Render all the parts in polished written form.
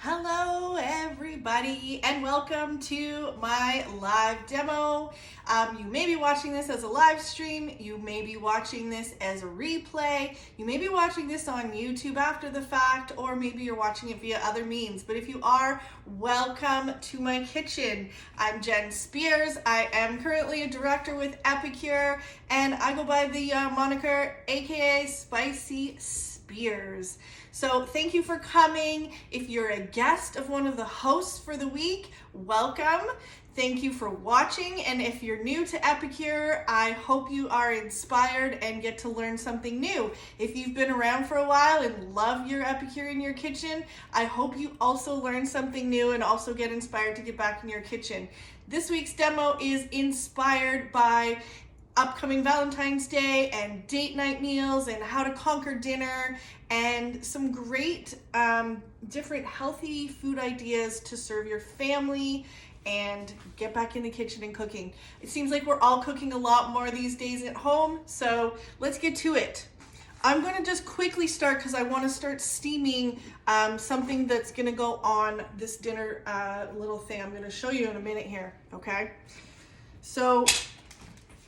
Hello everybody and welcome to my live demo. You may be watching this as a live stream, you may be watching this as a replay, you may be watching this on YouTube after the fact, or maybe you're watching it via other means. But if you are, welcome to my kitchen. I'm Jen Spears. I am currently a director with Epicure and I go by the moniker aka Spicy Spears. So thank you for coming. If you're a guest of one of the hosts for the week, welcome. Thank you for watching. And if you're new to Epicure, I hope you are inspired and get to learn something new. If you've been around for a while and love your Epicure in your kitchen, I hope you also learn something new and also get inspired to get back in your kitchen. This week's demo is inspired by upcoming Valentine's Day and date night meals and how to conquer dinner and some great different healthy food ideas to serve your family and get back in the kitchen and cooking. It seems like we're all cooking a lot more these days at home, so let's get to it. I'm going to just quickly start because I want to start steaming something that's going to go on this dinner little thing. I'm going to show you in a minute here, okay? So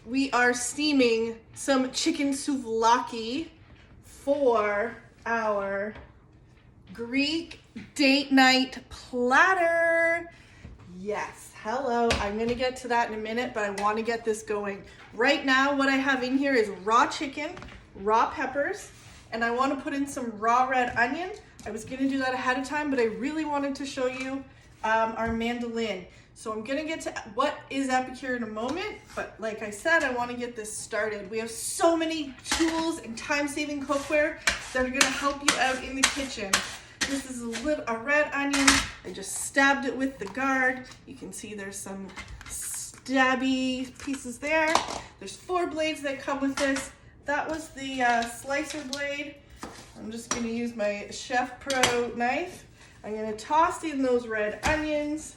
we are steaming some chicken souvlaki for our Greek date night platter. Yes, hello. I'm gonna get to that in a minute, but I wanna get this going. Right now, what I have in here is raw chicken, raw peppers, and I wanna put in some raw red onion. I was gonna do that ahead of time, but I really wanted to show you our mandolin. So I'm gonna get to what is Epicure in a moment, but like I said, I wanna get this started. We have so many tools and time-saving cookware that are gonna help you out in the kitchen. This is a red onion. I just stabbed it with the guard. You can see there's some stabby pieces there. There's 4 blades that come with this. That was the slicer blade. I'm just gonna use my Chef Pro knife. I'm gonna toss in those red onions.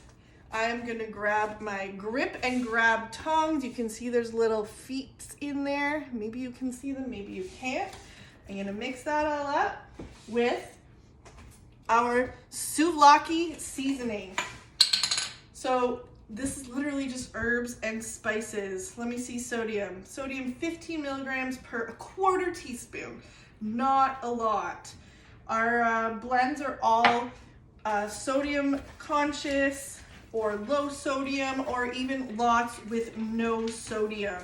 I'm gonna grab my grip and grab tongs. You can see there's little feet in there. Maybe you can see them, maybe you can't. I'm gonna mix that all up with our souvlaki seasoning. So this is literally just herbs and spices. Let me see sodium. Sodium 15 milligrams per a quarter teaspoon, not a lot. Our blends are all sodium conscious, or low sodium, or even lots with no sodium.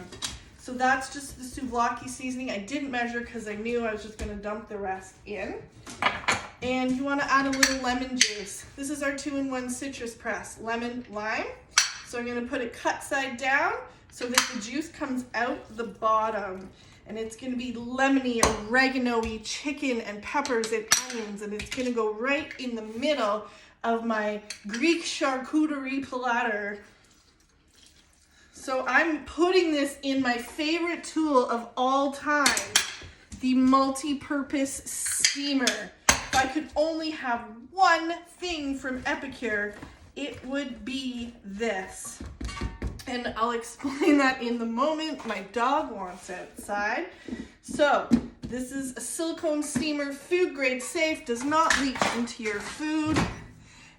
So that's just the souvlaki seasoning. I didn't measure because I knew I was just gonna dump the rest in. And you wanna add a little lemon juice. This is our 2-in-1 citrus press, lemon, lime. So I'm gonna put it cut side down so that the juice comes out the bottom. And it's gonna be lemony, oregano-y, chicken and peppers and onions, and it's gonna go right in the middle of my Greek charcuterie platter. So I'm putting this in my favorite tool of all time, the multi-purpose steamer. If I could only have one thing from Epicure, it would be this. And I'll explain that in the moment. My dog wants outside. So this is a silicone steamer, food grade safe, does not leak into your food.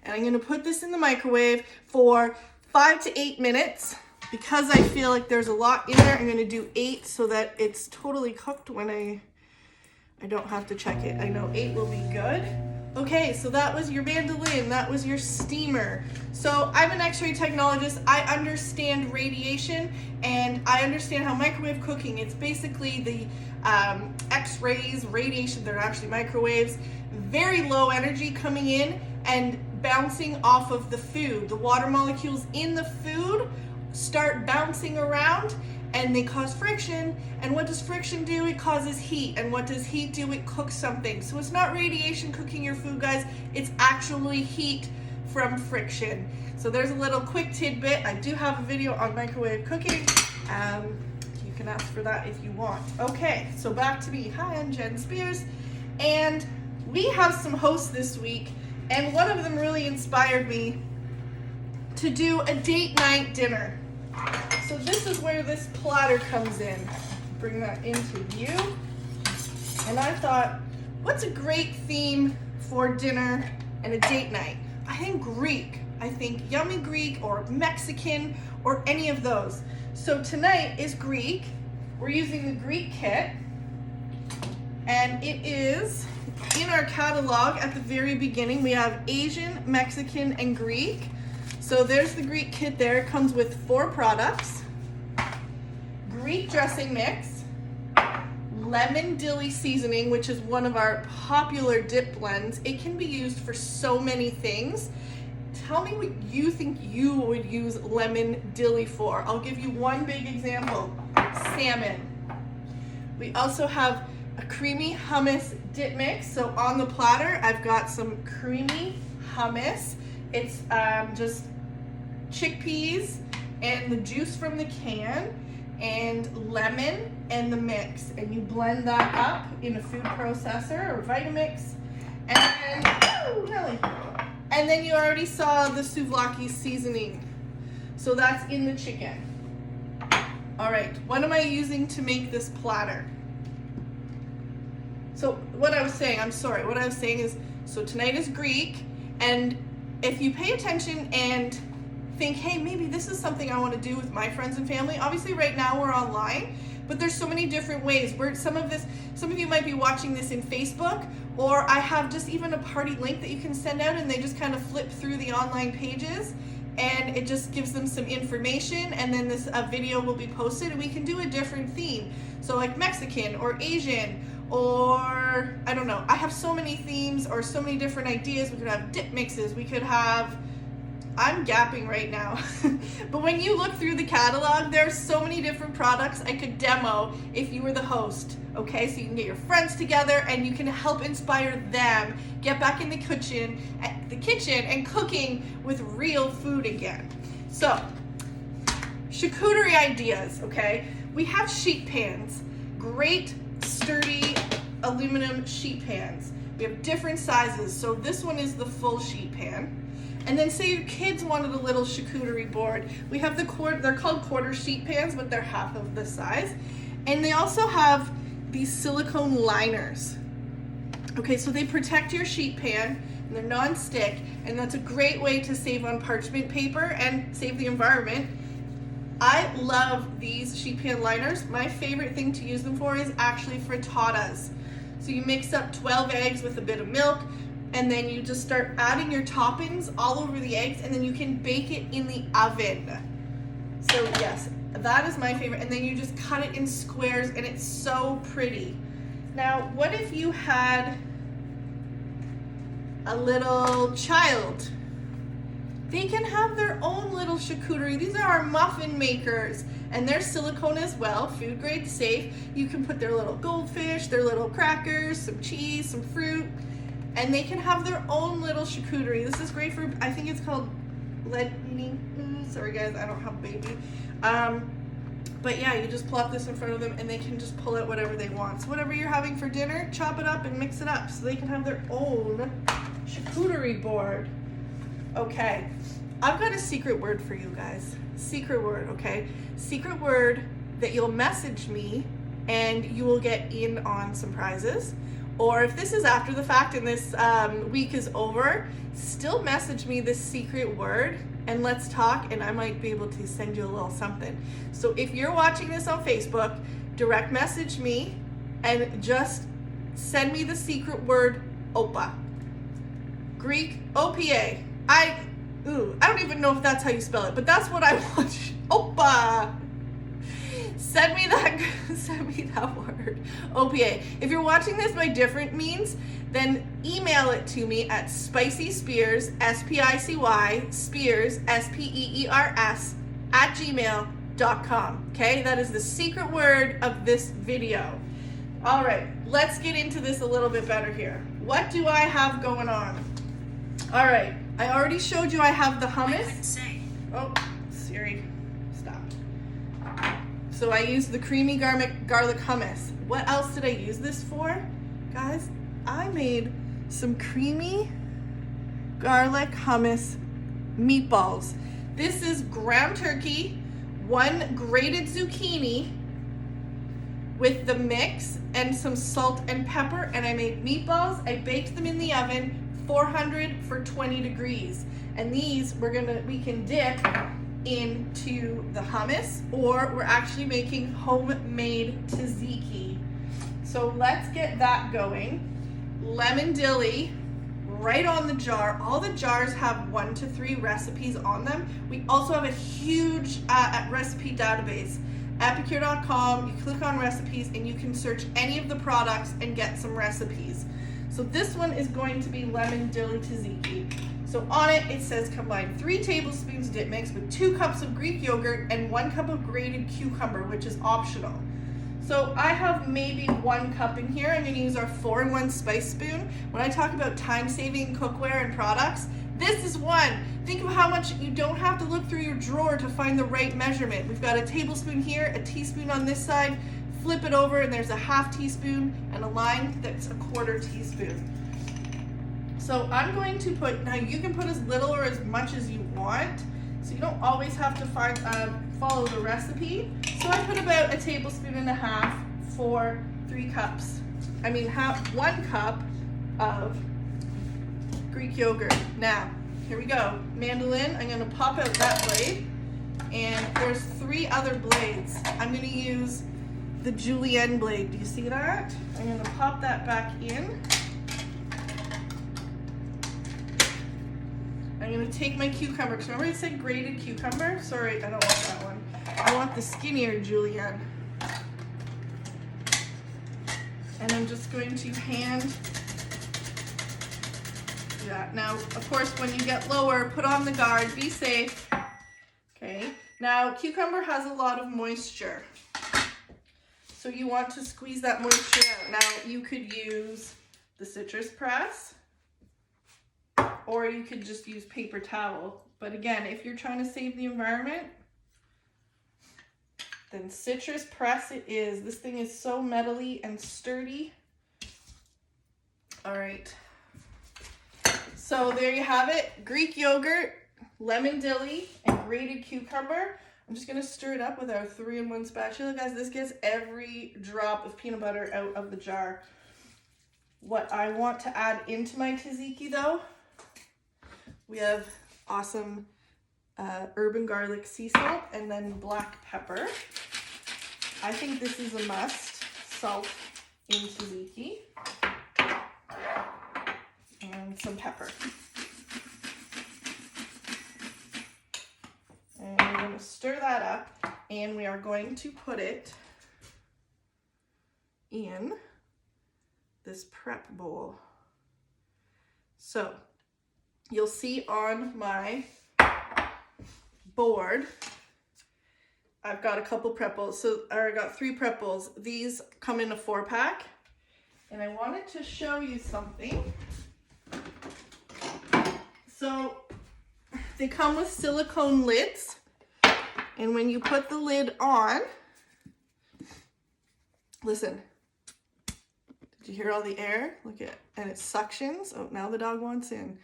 And I'm gonna put this in the microwave for 5 to 8 minutes. Because I feel like there's a lot in there, I'm gonna do 8 so that it's totally cooked when I don't have to check it. I know 8 will be good. Okay, so that was your mandolin, that was your steamer. So I'm an X-ray technologist. I understand radiation and I understand how microwave cooking, it's basically the X-rays, radiation, they're actually microwaves, very low energy coming in and bouncing off of the food. The water molecules in the food start bouncing around and they cause friction. And what does friction do? It causes heat. And what does heat do? It cooks something. So it's not radiation cooking your food, guys. It's actually heat from friction. So there's a little quick tidbit. I do have a video on microwave cooking. You can ask for that if you want. Okay, so back to me. Hi, I'm Jen Spears. And we have some hosts this week. And one of them really inspired me to do a date night dinner. So this is where this platter comes in. Bring that into view. And I thought, what's a great theme for dinner and a date night? I think Greek. I think yummy Greek or Mexican or any of those. So tonight is Greek. We're using the Greek kit, and it is in our catalog at the very beginning. We have Asian, Mexican, and Greek. So there's the Greek kit there. It comes with 4 products. Greek dressing mix, lemon dilly seasoning, which is one of our popular dip blends. It can be used for so many things. Tell me what you think you would use lemon dilly for. I'll give you one big example. Salmon. We also have a creamy hummus dip mix. So on the platter, I've got some creamy hummus. It's just chickpeas and the juice from the can and lemon and the mix. And you blend that up in a food processor or Vitamix. And then you already saw the souvlaki seasoning. So that's in the chicken. All right, what am I using to make this platter? So what I was saying is, so tonight is Greek, and if you pay attention and think, hey, maybe this is something I want to do with my friends and family. Obviously right now we're online, but there's so many different ways. Some of you might be watching this in Facebook, or I have just even a party link that you can send out, and they just kind of flip through the online pages, and it just gives them some information, and then this video will be posted, and we can do a different theme. So like Mexican or Asian, or I don't know. I have so many themes or so many different ideas. We could have dip mixes. We could have, I'm gapping right now. But when you look through the catalog, there's so many different products I could demo if you were the host. Okay, so you can get your friends together and you can help inspire them get back in the kitchen and cooking with real food again. So, charcuterie ideas, okay? We have sheet pans, great sturdy aluminum sheet pans. We have different sizes. So this one is the full sheet pan. And then say your kids wanted a little charcuterie board. We have they're called quarter sheet pans, but they're half of the size. And they also have these silicone liners. Okay, so they protect your sheet pan, and they're non-stick, and that's a great way to save on parchment paper and save the environment. I love these sheet pan liners. My favorite thing to use them for is actually frittatas. So you mix up 12 eggs with a bit of milk, and then you just start adding your toppings all over the eggs, and then you can bake it in the oven. So yes, that is my favorite. And then you just cut it in squares, and it's so pretty. Now, what if you had a little child? They can have their own little charcuterie. These are our muffin makers, and they're silicone as well, food grade safe. You can put their little goldfish, their little crackers, some cheese, some fruit, and they can have their own little charcuterie. This is great for, I think it's called lead eating. Sorry guys, I don't have a baby. But yeah, you just plop this in front of them and they can just pull out whatever they want. So whatever you're having for dinner, chop it up and mix it up so they can have their own charcuterie board. Okay, I've got a secret word for you guys. Secret word, okay? Secret word that you'll message me and you will get in on some prizes. Or if this is after the fact and this week is over, still message me this secret word and let's talk, and I might be able to send you a little something. So if you're watching this on Facebook, direct message me and just send me the secret word OPA. Greek OPA. I don't even know if that's how you spell it, but that's what I want. OPA. Send me that word. OPA. If you're watching this by different means, then email it to me at spicyspears, SPICY, spears, SPEERS, @gmail.com. Okay, that is the secret word of this video. All right, let's get into this a little bit better here. What do I have going on? All right, I already showed you I have the hummus. Oh, Siri, stop. So I used the creamy garlic hummus. What else did I use this for? Guys, I made some creamy garlic hummus meatballs. This is ground turkey, 1 grated zucchini with the mix and some salt and pepper, and I made meatballs. I baked them in the oven 400 for 20 degrees. And these we can dip into the hummus, or we're actually making homemade tzatziki. So let's get that going. Lemon dilly right on the jar. All the jars have 1 to 3 recipes on them. We also have a huge recipe database, epicure.com. You click on recipes and you can search any of the products and get some recipes. So this one is going to be lemon dilly tzatziki. So on it, it says combine 3 tablespoons dip mix with 2 cups of Greek yogurt and 1 cup of grated cucumber, which is optional. So I have maybe 1 cup in here. I'm gonna use our 4-in-1 spice spoon. When I talk about time-saving cookware and products, this is one. Think of how much you don't have to look through your drawer to find the right measurement. We've got a tablespoon here, a teaspoon on this side, flip it over and there's a 1/2 teaspoon and a line that's a 1/4 teaspoon. So I'm going to put, now you can put as little or as much as you want, so you don't always have to follow the recipe. So I put about 1.5 tablespoons for 3 cups. 1 cup of Greek yogurt. Now, here we go. Mandolin, I'm gonna pop out that blade, and there's 3 other blades. I'm gonna use the julienne blade. Do you see that? I'm gonna pop that back in. I'm gonna take my cucumber, because remember I said grated cucumber? Sorry, I don't want that one. I want the skinnier julienne. And I'm just going to hand that. Now, of course, when you get lower, put on the guard, be safe. Okay, now cucumber has a lot of moisture. So you want to squeeze that moisture out. Now, you could use the citrus press, or you could just use paper towel. But again, if you're trying to save the environment, then citrus press it is. This thing is so metally and sturdy. All right. So there you have it. Greek yogurt, lemon dilly, and grated cucumber. I'm just gonna stir it up with our 3-in-1 spatula. Guys, this gets every drop of peanut butter out of the jar. What I want to add into my tzatziki though, we have awesome herb and garlic sea salt and then black pepper. I think this is a must, salt in tzatziki. And some pepper. And we're going to stir that up, and we are going to put it in this prep bowl. So you'll see on my board, I've got a couple prep bowls. I got 3 prep bowls. These come in a 4-pack, and I wanted to show you something. So they come with silicone lids, and when you put the lid on, listen, did you hear all the air? Look at, and it suctions. Oh, now the dog wants in.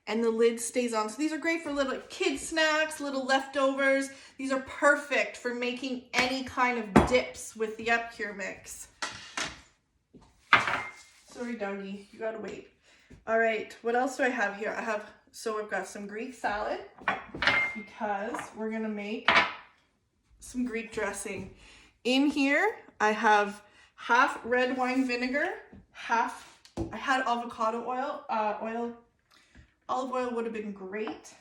And the lid stays on. So these are great for little kid snacks, little leftovers. These are perfect for making any kind of dips with the Epicure mix. Sorry, doggy, you gotta wait. All right, what else do I have here? So I've got some Greek salad, because we're gonna make some Greek dressing. In here, I have half red wine vinegar, I had avocado oil. Olive oil would have been great,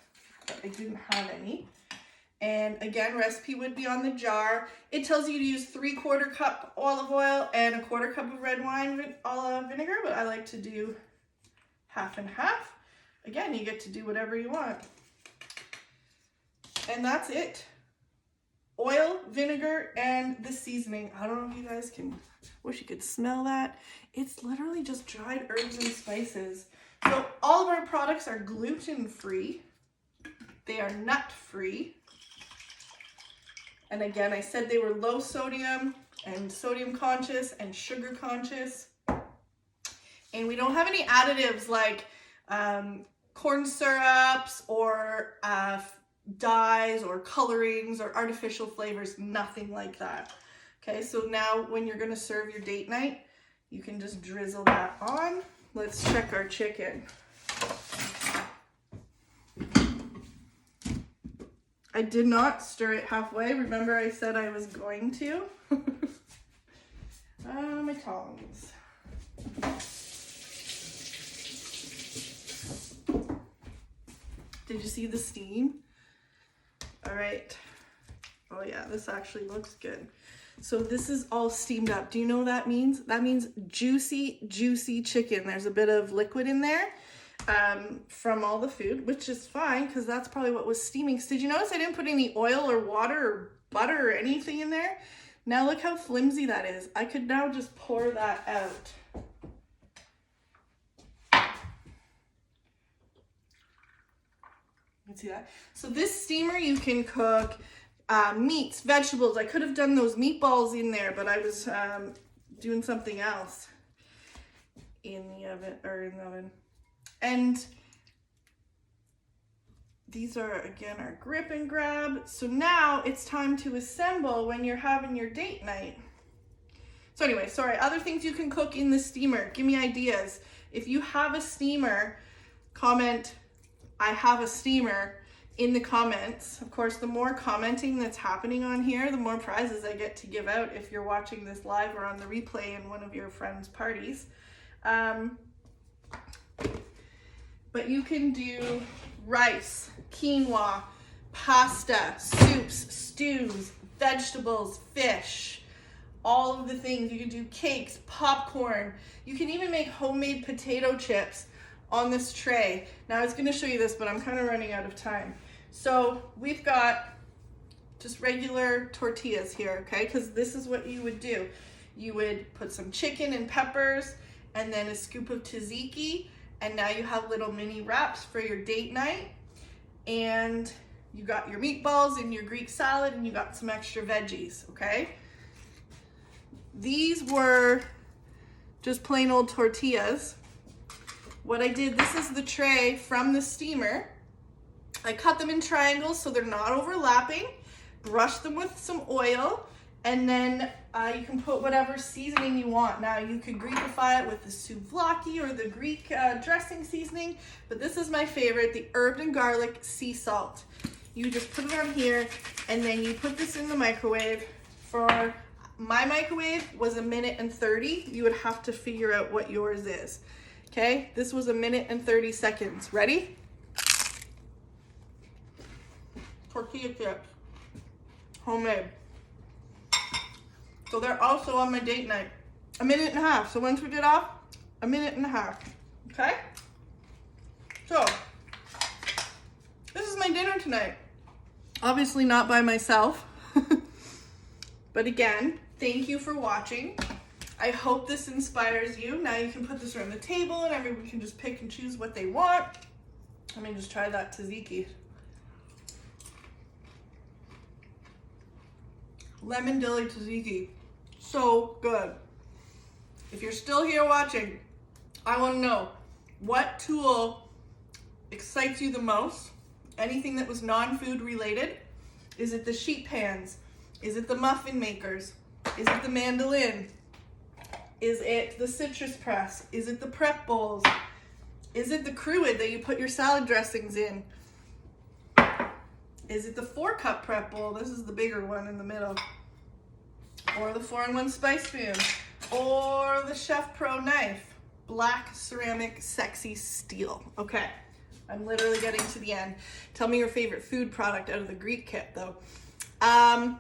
but I didn't have any. And again, recipe would be on the jar. It tells you to use 3/4 cup olive oil and 1/4 cup of red wine vinegar, but I like to do half and half. Again, you get to do whatever you want. And that's it. Oil, vinegar, and the seasoning. I don't know if you guys can, wish you could smell that. It's literally just dried herbs and spices. So all of our products are gluten-free. They are nut-free. And again, I said they were low sodium and sodium conscious and sugar conscious. And we don't have any additives like corn syrups or dyes or colorings or artificial flavors, nothing like that. Okay, so now when you're gonna serve your date night, you can just drizzle that on. Let's check our chicken. I did not stir it halfway. Remember I said I was going to? My tongs. Did you see the steam? All right. Oh yeah, this actually looks good. So this is all steamed up. Do you know what that means? That means juicy, juicy chicken. There's a bit of liquid in there from all the food, which is fine because that's probably what was steaming. Did you notice I didn't put any oil or water or butter or anything in there? Now look how flimsy that is. I could now just pour that out. You can see that. So this steamer, you can cook meats, vegetables. I could have done those meatballs in there, but I was doing something else in the oven. And these are, again, our grip and grab. So now it's time to assemble when you're having your date night. So anyway, sorry, other things you can cook in the steamer. Give me ideas. If you have a steamer, comment, I have a steamer in the comments. Of course, the more commenting that's happening on here, the more prizes I get to give out if you're watching this live or on the replay in one of your friends' parties. But you can do rice, quinoa, pasta, soups, stews, vegetables, fish, all of the things. You can do cakes, popcorn. You can even make homemade potato chips on this tray. Now I was gonna show you this, but I'm kind of running out of time. So we've got just regular tortillas here, okay? Because this is what you would do. You would put some chicken and peppers and then a scoop of tzatziki, and now you have little mini wraps for your date night. And you got your meatballs and your Greek salad, and you got some extra veggies, okay? These were just plain old tortillas. What I did, this is the tray from the steamer. I cut them in triangles so they're not overlapping, brush them with some oil, and then you can put whatever seasoning you want. Now you could Greekify it with the Souvlaki or the Greek dressing seasoning, but this is my favorite, the herb and garlic sea salt. You just put it on here, and then you put this in the microwave. For my microwave was 1:30. You would have to figure out what yours is. Okay, this was 1:30. Ready? Tortilla chips, homemade. So they're also on my date night. 1.5 minutes. So once we get off, 1.5 minutes. Okay? So, this is my dinner tonight. Obviously not by myself. But again, thank you for watching. I hope this inspires you. Now you can put this around the table and everyone can just pick and choose what they want. Let me just try that tzatziki. Lemon dilly tzatziki. So good. If you're still here watching, I want to know what tool excites you the most. Anything that was non-food related. Is it the sheet pans? Is it the muffin makers? Is it the mandolin? Is it the citrus press? Is it the prep bowls? Is it the cruid that you put your salad dressings in? Is it the 4-cup prep bowl? This is the bigger one in the middle. Or the 4-in-1 spice spoon. Or the Chef Pro knife. Black ceramic sexy steel. Okay, I'm literally getting to the end. Tell me your favorite food product out of the Greek kit though. And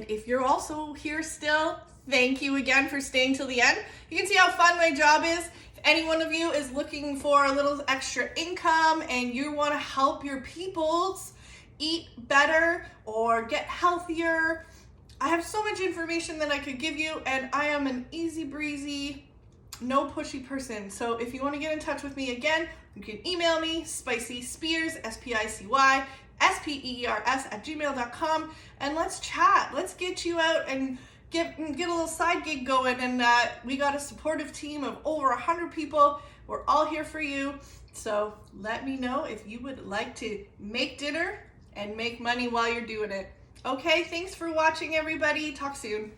if you're also here still, thank you again for staying till the end. You can see how fun my job is. If any one of you is looking for a little extra income and you want to help your peoples eat better or get healthier, I have so much information that I could give you, and I am an easy breezy, no pushy person. So if you want to get in touch with me again, you can email me, spicyspears, SPICY, SPEERS @gmail.com, and let's chat. Let's get you out and get a little side gig going. And we got a supportive team of over 100 people. We're all here for you. So let me know if you would like to make dinner and make money while you're doing it. Okay, thanks for watching, everybody. Talk soon.